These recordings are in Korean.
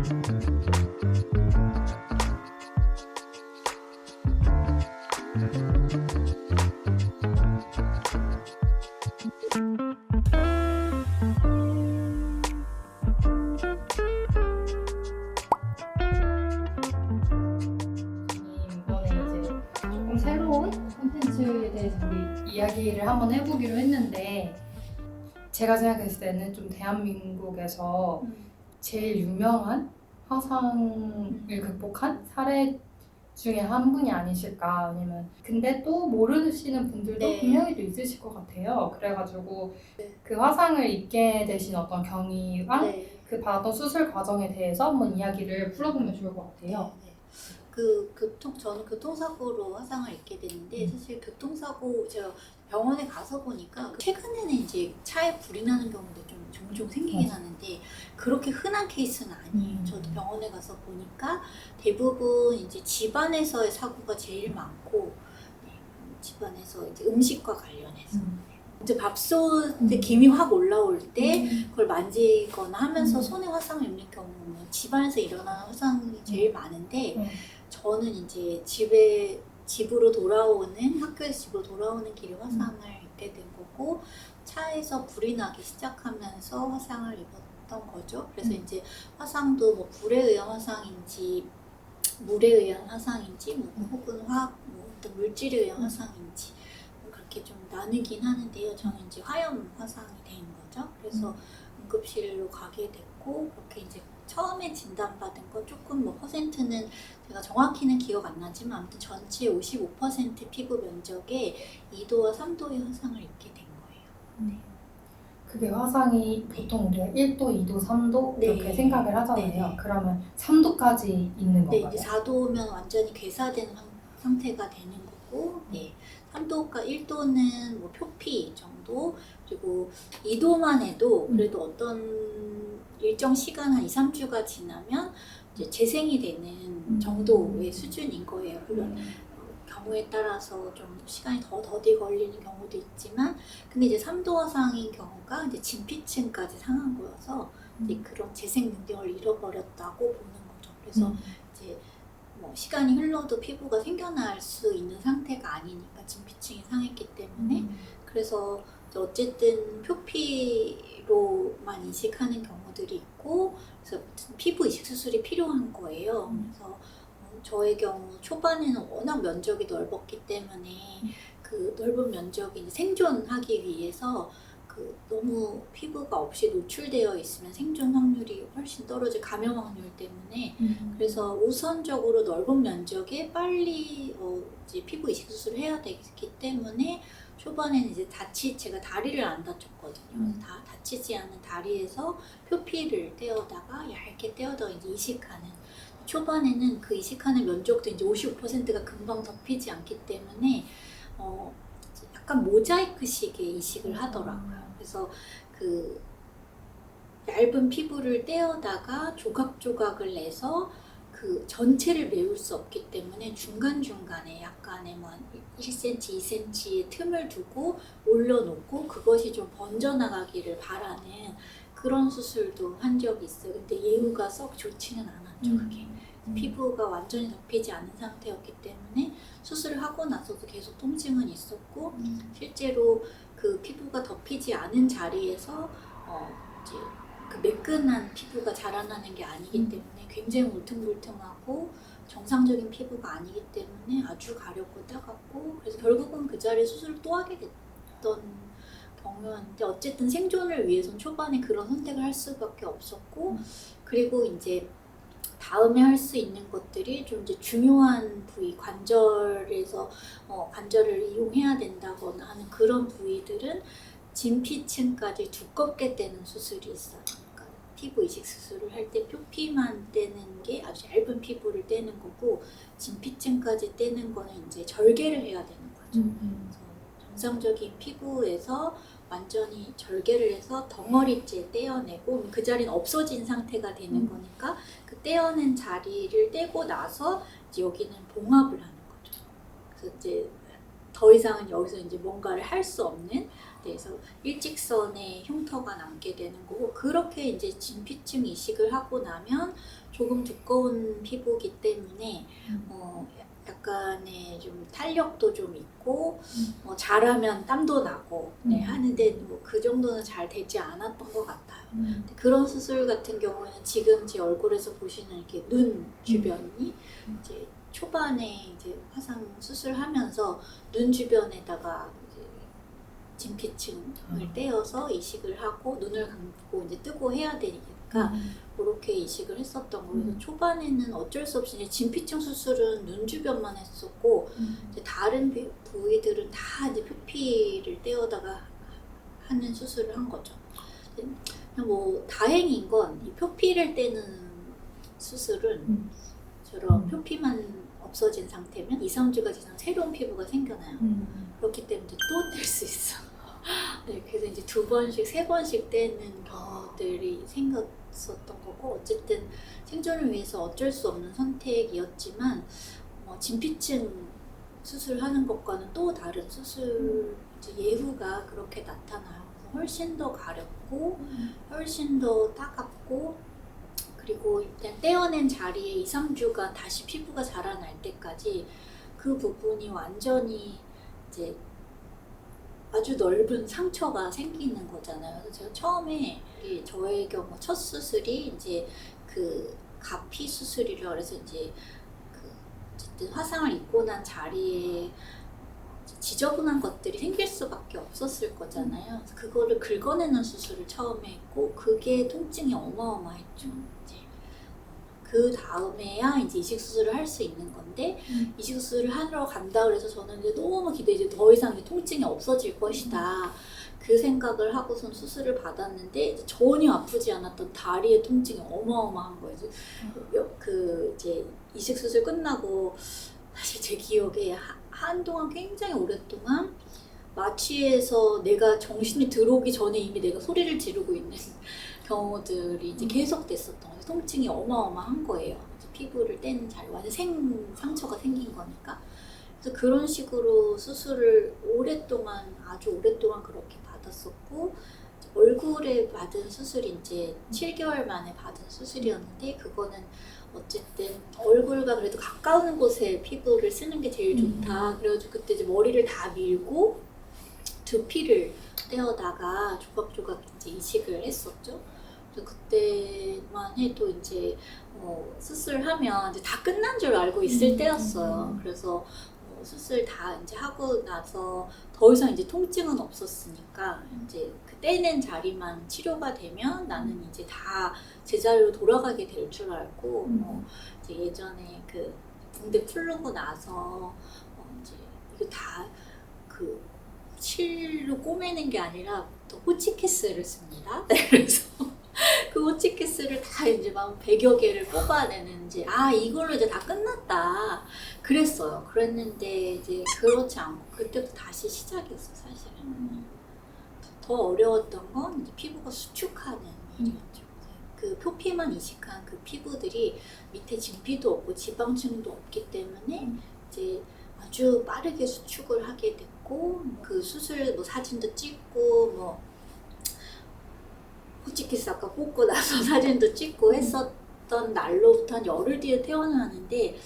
이번에 이제 조금 새로운 콘텐츠에 대해서 우리 이야기를 한번 해보기로 했는데, 제가 생각했을 때는 좀 대한민국에서 제일 유명한 화상을 극복한 사례 중에 한 분이 아니실까. 아니면 근데 또 모르시는 분들도 네. 분명히 또 있으실 것 같아요. 그래가지고 그 화상을 입게 되신 어떤 경위랑 네. 그 받았던 수술 과정에 대해서 한번 이야기를 풀어보면 좋을 것 같아요. 네. 저는 교통사고로 화상을 입게 됐는데, 사실 교통사고 제가 병원에 가서 보니까 최근에는 이제 차에 불이 나는 경우도 좀 종종 생기긴 하는데 그렇게 흔한 케이스는 아니에요. 저도 병원에 가서 보니까 대부분 이제 집안에서의 사고가 제일 많고, 네, 집안에서 이제 음식과 관련해서 이제 밥솥에 김이 확 올라올 때 그걸 만지거나 하면서 손에 화상을 입는 경우는 집안에서 일어나는 화상이 제일 많은데, 저는 이제 집으로 돌아오는, 학교에서 집으로 돌아오는 길에 화상을 입게 된 거고, 차에서 불이 나기 시작하면서 화상을 입었던 거죠. 그래서 이제 화상도 뭐 불에 의한 화상인지 물에 의한 화상인지 혹은 어떤 물질에 의한 화상인지 그렇게 좀 나누긴 하는데요. 저는 이제 화염 화상이 된 거죠. 그래서 응급실로 가게 됐고, 그렇게 이제 처음에 진단받은 거 조금 뭐 퍼센트는 제가 정확히는 기억 안 나지만 아무튼 전체 55% 피부 면적에 2도와 3도의 화상을 입게 된 거예요. 그게 화상이 보통 우리가 1도, 2도, 3도 이렇게 네. 생각을 하잖아요. 네. 그러면 3도까지 있는 네, 건가요? 이제 4도면 완전히 괴사된 상태가 되는 거고, 네. 3도가 1도는 뭐 표피 정도, 그리고 2도만 해도 그래도 어떤 일정 시간 한 2, 3주가 지나면 이제 재생이 되는 정도의 수준인 거예요. 물론 경우에 따라서 좀 시간이 더디 걸리는 경우도 있지만, 근데 이제 3도 화상인 경우가 이제 진피층까지 상한 거여서 이제 그런 재생 능력을 잃어버렸다고 보는 거죠. 그래서 이제 뭐 시간이 흘러도 피부가 생겨날 수 있는 상태가 아니니까 진피층이 상했기 때문에, 그래서 어쨌든 표피로만 이식하는 경우들이 있고, 그래서 피부 이식 수술이 필요한 거예요. 그래서 저의 경우 초반에는 워낙 면적이 넓었기 때문에 그 넓은 면적이 이제 생존하기 위해서 너무 피부가 없이 노출되어 있으면 생존 확률이 훨씬 떨어져, 감염 확률 때문에. 그래서 우선적으로 넓은 면적에 빨리 이제 피부 이식 수술을 해야 되기 때문에 초반에는 이제 제가 다리를 안 다쳤거든요. 다치지 않은 다리에서 표피를 떼어다가 얇게 떼어다가 이제 이식하는, 초반에는 그 이식하는 면적도 이제 55%가 금방 덮이지 않기 때문에 약간 모자이크식의 이식을 하더라고요. 그래서 그 얇은 피부를 떼어다가 조각조각을 내서 그 전체를 메울 수 없기 때문에 중간중간에 약간의 뭐 1cm, 2cm의 틈을 두고 올려놓고 그것이 좀 번져나가기를 바라는 그런 수술도 한 적이 있어요. 근데 예후가 썩 좋지는 않았죠. 그게 피부가 완전히 덮이지 않은 상태였기 때문에 수술을 하고 나서도 계속 통증은 있었고, 실제로 그 피부가 덮이지 않은 자리에서 이제 그 매끈한 피부가 자라나는 게 아니기 때문에 굉장히 울퉁불퉁하고 정상적인 피부가 아니기 때문에 아주 가렵고 따갑고, 그래서 결국은 그 자리에 수술을 또 하게 됐던 경우였는데, 어쨌든 생존을 위해서는 초반에 그런 선택을 할 수밖에 없었고, 그리고 이제 다음에 할 수 있는 것들이 좀 이제 중요한 부위, 관절에서 관절을 이용해야 된다거나 하는 그런 부위들은 진피층까지 두껍게 떼는 수술이 있어요. 그러니까 피부 이식 수술을 할 때 표피만 떼는 게 아주 얇은 피부를 떼는 거고, 진피층까지 떼는 거는 이제 절개를 해야 되는 거죠. 그래서 정상적인 피부에서 완전히 절개를 해서 덩어리째 떼어내고, 그 자리는 없어진 상태가 되는 거니까 그 떼어낸 자리를 떼고 나서 이제 여기는 봉합을 하는 거죠. 그래서 이제 더 이상은 여기서 이제 뭔가를 할 수 없는, 그래서 일직선의 흉터가 남게 되는 거고, 그렇게 이제 진피층 이식을 하고 나면 조금 두꺼운 피부이기 때문에 약간의 좀 탄력도 좀 있고 잘하면 땀도 나고 하는데 뭐 그 정도는 잘 되지 않았던 것 같아요. 그런 수술 같은 경우에는 지금 제 얼굴에서 보시는 이렇게 눈 주변이 이제 초반에 이제 화상 수술하면서 눈 주변에다가 이제 진피층을 떼어서 이식을 하고 눈을 감고 이제 뜨고 해야 되니까 그렇게 이식을 했었던 거예요. 그래서 초반에는 어쩔 수 없이 이제 진피층 수술은 눈 주변만 했었고 이제 다른 부위들은 다 이제 표피를 떼어다가 하는 수술을 한 거죠. 뭐 다행인 건 이 표피를 떼는 수술은 저런 표피만 없어진 상태면 2, 3주가 지나면 새로운 피부가 생겨나요. 그렇기 때문에 또 뗄 수 있어. 네, 그래서 이제 2번씩, 3번씩 떼는 경우들이 생겼었던 거고, 어쨌든 생존을 위해서 어쩔 수 없는 선택이었지만, 진피층 수술하는 것과는 또 다른 수술 예후가 그렇게 나타나요. 그래서 훨씬 더 가렵고, 훨씬 더 따갑고, 그리고 일단 떼어낸 자리에 2, 3주간 다시 피부가 자라날 때까지 그 부분이 완전히 이제 아주 넓은 상처가 생기는 거잖아요. 그래서 제가 처음에 저의 경우 첫 수술이 이제 그 가피 수술이라 그래서 이제 그 어쨌든 화상을 입고 난 자리에 지저분한 것들이 생길 수밖에 없었을 거잖아요. 그래서 그거를 긁어내는 수술을 처음에 했고 그게 통증이 어마어마했죠. 이제 그 다음에야 이제 이식 수술을 할 수 있는 건데 이식 수술을 하러 간다 그래서 저는 이제 너무 기대해 더 이상 이제 통증이 없어질 것이다. 그 생각을 하고선 수술을 받았는데 이제 전혀 아프지 않았던 다리의 통증이 어마어마한 거예요. 그 이제 이식 수술 끝나고 사실 제 기억에 한동안 굉장히 오랫동안 마취에서 내가 정신이 들어오기 전에 이미 내가 소리를 지르고 있는 경우들이 이제 계속 됐었던 거예요. 통증이 어마어마한 거예요. 피부를 떼는 자리, 완전 상처가 생긴 거니까. 그래서 그런 식으로 수술을 오랫동안, 아주 오랫동안 그렇게 받았었고, 얼굴에 받은 수술이 이제 7개월 만에 받은 수술이었는데, 그거는 어쨌든 얼굴과 그래도 가까운 곳에 피부를 쓰는 게 제일 좋다. 그래가지고 그때 이제 머리를 다 밀고 두피를 떼어다가 조각조각 이제 이식을 했었죠. 그래서 그때만 해도 이제 수술하면 이제 다 끝난 줄 알고 있을 때였어요. 그래서 수술 다 이제 하고 나서 더 이상 이제 통증은 없었으니까 이제 그 떼낸 자리만 치료가 되면 나는 이제 다 제자리로 돌아가게 될 줄 알고 이제 예전에 그 붕대 풀르고 나서 이제 이거 다 그 실로 꼬매는 게 아니라 또 호치키스를 씁니다. 그래서 그 호치키스를 다 이제 막 100여 개를 뽑아내는 이제 이걸로 이제 다 끝났다 그랬어요. 그랬는데 이제 그렇지 않고 그때부터 다시 시작이었어 사실은. 더 어려웠던 건 이제 피부가 수축하는 일이었죠. 그 표피만 이식한 그 피부들이 밑에 진피도 없고 지방층도 없기 때문에 이제 아주 빠르게 수축을 하게 됐고 그 수술 뭐 사진도 찍고 뭐 호치키스 아까 뽑고 나서 사진도 찍고 했었던 날로부터 한 열흘 뒤에 퇴원하는데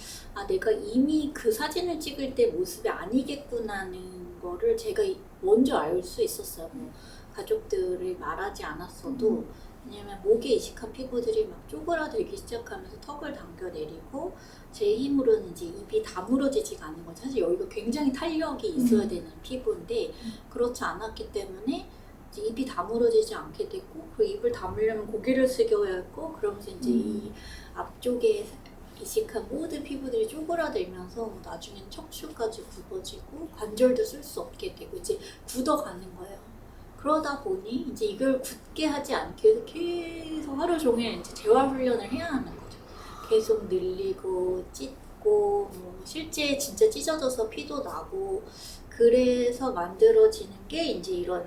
내가 이미 그 사진을 찍을 때 모습이 아니겠구나는 거를 제가 먼저 알 수 있었어요. 뭐 가족들이 말하지 않았어도 왜냐면 목에 이식한 피부들이 막 쪼그라들기 시작하면서 턱을 당겨내리고 제 힘으로는 이제 입이 다물어지지가 않는 거죠. 사실 여기가 굉장히 탄력이 있어야 되는 피부인데 그렇지 않았기 때문에 입이 다물어지지 않게 됐고 그 입을 다물려면 고개를 숙여야 했고 그러면서 이제 이 앞쪽에 이식한 모든 피부들이 쪼그라들면서 나중엔 척추까지 굽어지고 관절도 쓸 수 없게 되고 이제 굳어가는 거예요. 그러다 보니 이제 이걸 굳게 하지 않기 위해서 계속 하루 종일 이제 재활 훈련을 해야 하는 거죠. 계속 늘리고 찢고 뭐 실제 진짜 찢어져서 피도 나고 그래서 만들어지는 게 이제 이런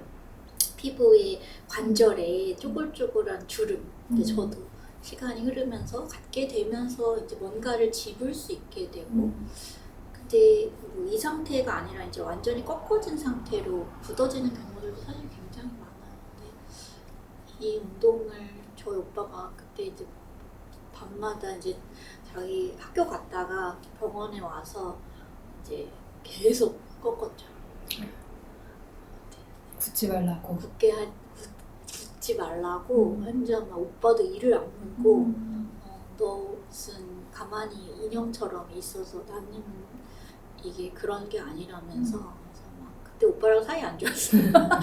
피부의 관절에 쪼글쪼글한 주름. 근데 저도 시간이 흐르면서 갖게 되면서 이제 뭔가를 집을 수 있게 되고 근데 이 상태가 아니라 이제 완전히 꺾어진 상태로 굳어지는 경우들도 사실 굉장히 많아요. 근데 이 운동을 저희 오빠가 그때 이제 밤마다 이제 자기 학교 갔다가 병원에 와서 이제 계속 꺾었죠. 굳지 말라고. 굳지 말라고 완전 막 오빠도 이를 악물고 너 무슨 가만히 인형처럼 있어서 나는 이게 그런 게 아니라면서 그래서 막 그때 오빠랑 사이 안 좋았어요.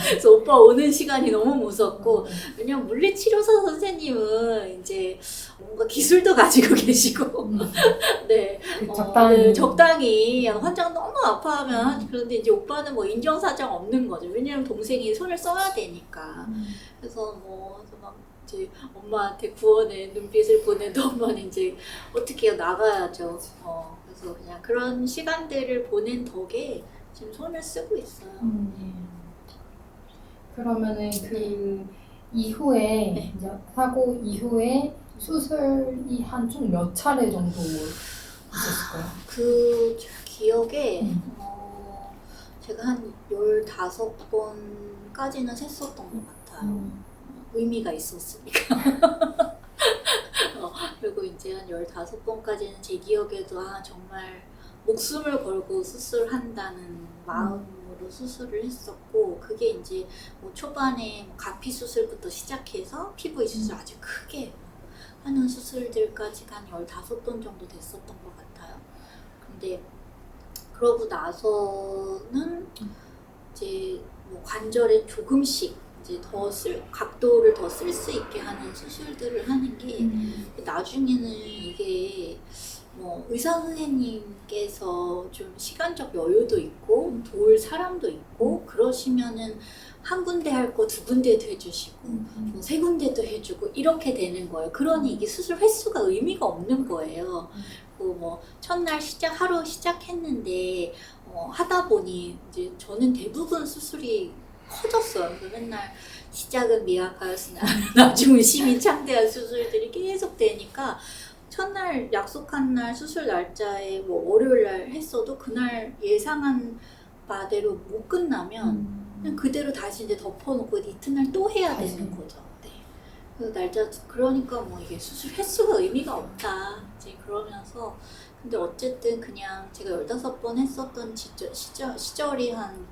그래서 오빠 오는 시간이 너무 무섭고 왜냐면 물리치료사 선생님은 이제 뭔가 기술도 가지고 계시고 네, 적당히 환자가 너무 아파하면 그런데 이제 오빠는 뭐 인정사정 없는 거죠. 왜냐면 동생이 손을 써야 되니까. 그래서 막 이제 엄마한테 구원의 눈빛을 보내도 엄마는 이제 어떻게 해요? 나가야죠. 그래서 그냥 그런 시간들을 보낸 덕에 지금 손을 쓰고 있어요. 그러면은 그 이후에 네. 이제 사고 이후에 수술이 한 총 몇 차례 정도 있었을까요? 그 기억에 제가 한 15번까지는 셌었던 것 같아요. 의미가 있었으니까. 그리고 이제 한 15번까지는 제 기억에도 정말 목숨을 걸고 수술한다는 마음으로 수술을 했었고, 그게 이제 뭐 초반에 가피 수술부터 시작해서 피부 이식을 아주 크게 하는 수술들까지 한 15번 정도 됐었던 것 같아요. 근데 그러고 나서는 이제 뭐 관절에 조금씩 이제 각도를 더 쓸 수 있게 하는 수술들을 하는 게 나중에는 이게 뭐 의사 선생님께서 좀 시간적 여유도 있고 도울 사람도 있고 그러시면은 한 군데 할 거 2군데도 해주시고 뭐 3군데도 해주고 이렇게 되는 거예요. 그러니 이게 수술 횟수가 의미가 없는 거예요. 뭐 첫날 하루 시작했는데 하다 보니 이제 저는 대부분 수술이 커졌어요. 그래서 맨날 시작은 미약하였으나 나중은 심히 창대한 수술들이 계속 되니까 첫날 약속한 날 수술 날짜에 뭐 월요일 날 했어도 그날 예상한 바대로 못 끝나면 그냥 그대로 다시 이제 덮어놓고 이튿날 또 해야 되는 거죠. 네. 그 날짜 그러니까 뭐 이게 수술 횟수가 의미가 없다. 이제 그러면서 근데 어쨌든 그냥 제가 15번 했었던 시절이 한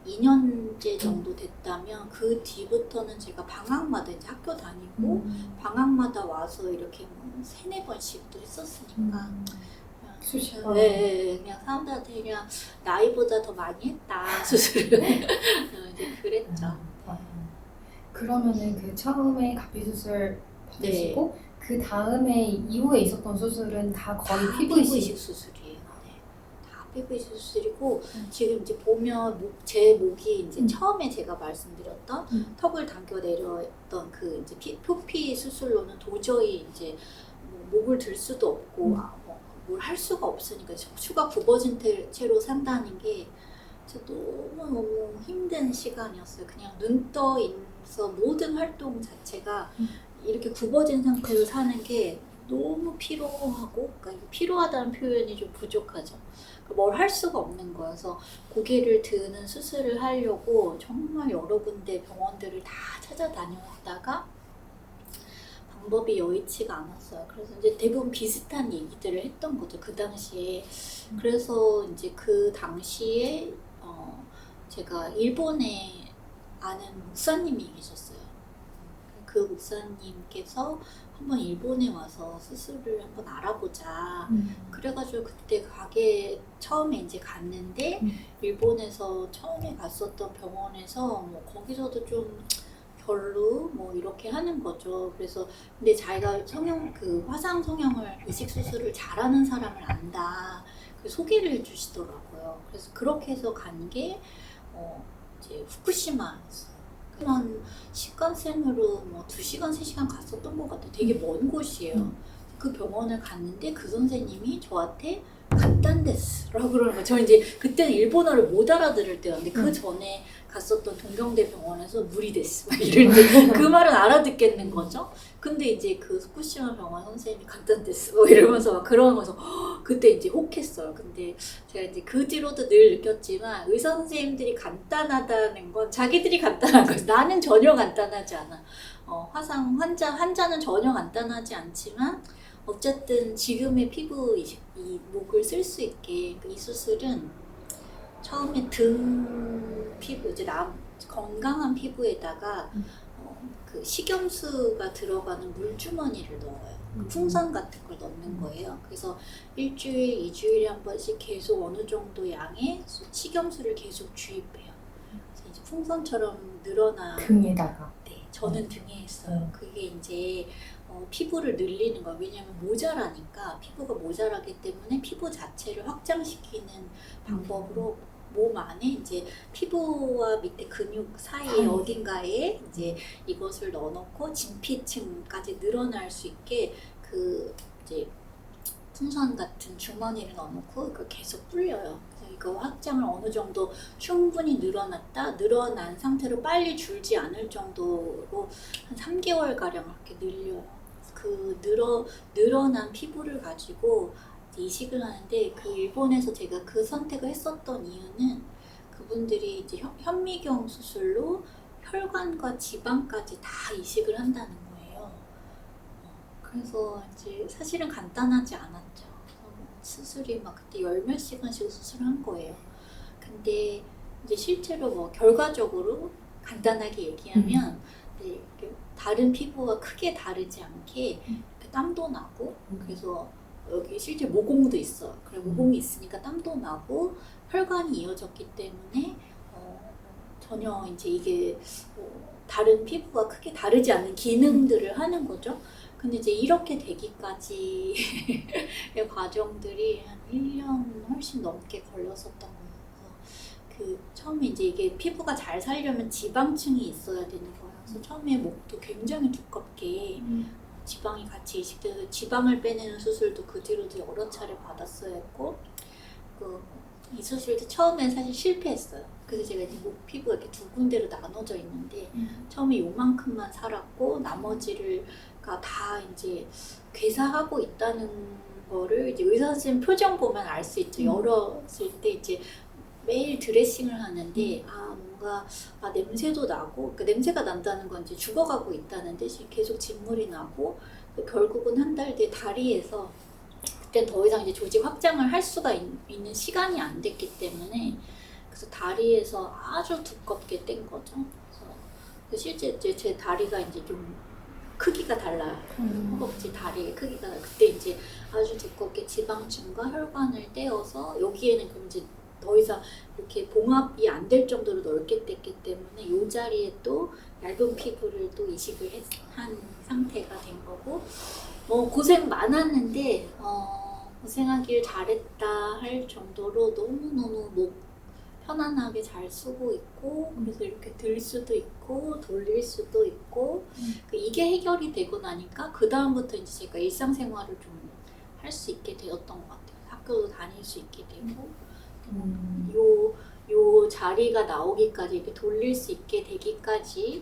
2년째 정도 됐다면 그 뒤부터는 제가 방학마다 이제 학교 다니고 방학마다 와서 이렇게 뭐 3-4번씩도 했었으니까 수시로 네, 그냥 사람들한테 그냥 나이보다 더 많이 했다 수술을 이제 그랬죠. 그러면은 그 처음에 가피 수술 받으시고 그 다음에 이후에 있었던 수술은 다 거의 피부 이식 수술이에요. 피부 이식 수술이고 지금 이제 보면 제 목이 이제 처음에 제가 말씀드렸던 턱을 당겨 내렸던 그 이제 표피 수술로는 도저히 이제 뭐 목을 들 수도 없고 뭘 할 수가 없으니까 척추가 굽어진 채로 산다는 게 진짜 너무 힘든 시간이었어요. 그냥 눈 떠 있어 모든 활동 자체가 이렇게 굽어진 상태로 사는 게 너무 피로하고, 그러니까 피로하다는 표현이 좀 부족하죠. 뭘 할 수가 없는 거여서 고개를 드는 수술을 하려고 정말 여러 군데 병원들을 다 찾아다녔다가 방법이 여의치가 않았어요. 그래서 이제 대부분 비슷한 얘기들을 했던 거죠. 그 당시에. 그래서 이제 그 당시에 제가 일본에 아는 목사님이 계셨어요. 그 목사님께서 한번 일본에 와서 수술을 한번 알아보자. 그래가지고 그때 처음에 이제 갔는데 일본에서 처음에 갔었던 병원에서 뭐 거기서도 좀 별로 뭐 이렇게 하는 거죠. 그래서 근데 자기가 화상 성형을 이식 수술을 잘하는 사람을 안다. 그 소개를 해주시더라고요. 그래서 그렇게 해서 간 게 이제 후쿠시마였어요. 한 신칸센으로 뭐 2시간, 3시간 갔었던 것 같아요. 되게 먼 곳이에요. 그 병원을 갔는데 그 선생님이 저한테 간단데스라고 그러는 거예요. 저 이제 그때는 일본어를 못 알아들을 때였는데 그 전에 갔었던 동경대 병원에서 무리데스 막 이러는데 그 말은 알아듣겠는 거죠. 근데 이제 그 후쿠시마 병원 선생님이 간단데스 뭐 이러면서 막 그러면서 그때 이제 혹했어요. 근데 제가 이제 그 뒤로도 늘 느꼈지만 의사 선생님들이 간단하다는 건 자기들이 간단한 거예요. 나는 전혀 간단하지 않아. 환자는 전혀 간단하지 않지만 어쨌든 지금의 피부 이 목을 쓸 수 있게 이 수술은 처음에 등 피부 이제 건강한 피부에다가 그 식염수가 들어가는 물주머니를 넣어요. 풍선 같은 걸 넣는 거예요. 그래서 일주일, 2주일에 한 번씩 계속 어느 정도 양의 식염수를 계속 주입해요. 그래서 이제 풍선처럼 늘어나. 등에다가. 네, 저는 등에 했어요. 그게 이제 피부를 늘리는 거예요. 왜냐하면 모자라니까 피부가 모자라기 때문에 피부 자체를 확장시키는 방법으로 몸 안에 이제 피부와 밑에 근육 사이에 어딘가에 이제 이것을 넣어놓고 진피층까지 늘어날 수 있게 그 이제 풍선 같은 주머니를 넣어놓고 그걸 계속 불려요. 그래서 이거 확장을 어느 정도 충분히 늘어난 상태로 빨리 줄지 않을 정도로 한 3개월 가량 이렇게 늘려요. 그 늘어난 피부를 가지고 이식을 하는데 그 일본에서 제가 그 선택을 했었던 이유는 그분들이 이제 현미경 수술로 혈관과 지방까지 다 이식을 한다는 거예요. 그래서 이제 사실은 간단하지 않았죠. 수술이 막 그때 10몇 시간씩 수술한 거예요. 근데 이제 실제로 뭐 결과적으로 간단하게 얘기하면 네, 다른 피부와 크게 다르지 않게 땀도 나고 그래서 여기 실제 모공도 있어. 그래 모공이 있으니까 땀도 나고 혈관이 이어졌기 때문에 전혀 이제 이게 다른 피부가 크게 다르지 않은 기능들을 하는 거죠. 근데 이제 이렇게 되기까지의 과정들이 한 1년 훨씬 넘게 걸렸었던 거예요. 그 처음에 이제 이게 피부가 잘 살려면 지방층이 있어야 되는 거예요. 그래서 처음에 목도 굉장히 두껍게 지방이 같이 이식돼서 지방을 빼내는 수술도 그 뒤로도 여러 차례 받았어야 했고 이 수술도 처음엔 사실 실패했어요. 그래서 제가 이제 목 피부가 이렇게 두 군데로 나눠져 있는데 처음에 요만큼만 살았고 나머지가 다 이제 괴사하고 있다는 거를 이제 의사 선생님 표정 보면 알 수 있죠. 열었을 때 이제 매일 드레싱을 하는데 뭔가 냄새도 나고 그 냄새가 난다는 건 이제 죽어가고 있다는 듯이 계속 진물이 나고 결국은 한 달 뒤에 다리에서 그때 더 이상 이제 조직 확장을 할 수가 있는 시간이 안 됐기 때문에 그래서 다리에서 아주 두껍게 뗀 거죠. 그래서 실제 이제 제 다리가 이제 좀 크기가 달라요. 허벅지 다리의 크기가 그때 이제 아주 두껍게 지방층과 혈관을 떼어서 여기에는 그럼 이제 더 이상 이렇게 봉합이 안 될 정도로 넓게 뗐기 때문에 이 자리에 또 얇은 피부를 또 이식을 한 상태가 된 거고 고생 많았는데 고생하길 잘했다 할 정도로 너무너무 목 편안하게 잘 쓰고 있고 그래서 이렇게 들 수도 있고 돌릴 수도 있고 이게 해결이 되고 나니까 그 다음부터 이제 제가 일상생활을 좀 할 수 있게 되었던 것 같아요. 학교도 다닐 수 있게 되고 요 자리가 나오기까지 이렇게 돌릴 수 있게 되기까지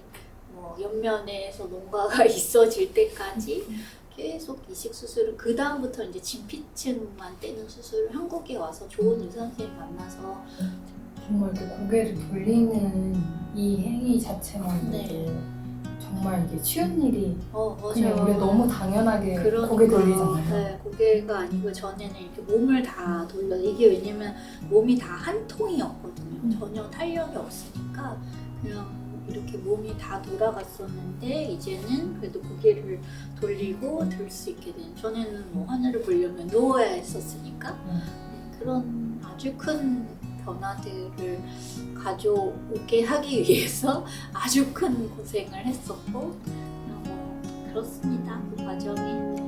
옆면에서 뭔가가 있어질 때까지 계속 이식 수술을 그 다음부터 이제 진피층만 떼는 수술을 한국에 와서 좋은 의사 선생님 만나서 정말 이렇게 고개를 돌리는 이 행위 자체만으로도 정말 이게 쉬운 일이 그냥 우리 너무 당연하게 고개 돌리잖아요. 네, 고개가 아니고 전에는 이렇게 몸을 다 돌려 이게 왜냐면 몸이 다 한 통이었거든요. 전혀 탄력이 없으니까 그냥 이렇게 몸이 다 돌아갔었는데 이제는 그래도 고개를 돌리고 들 수 있게 된 전에는 하늘을 보려면 누워야 했었으니까 그런 아주 큰 변화들을 가져오게 하기 위해서 아주 큰 고생을 했었고 그렇습니다. 그 과정이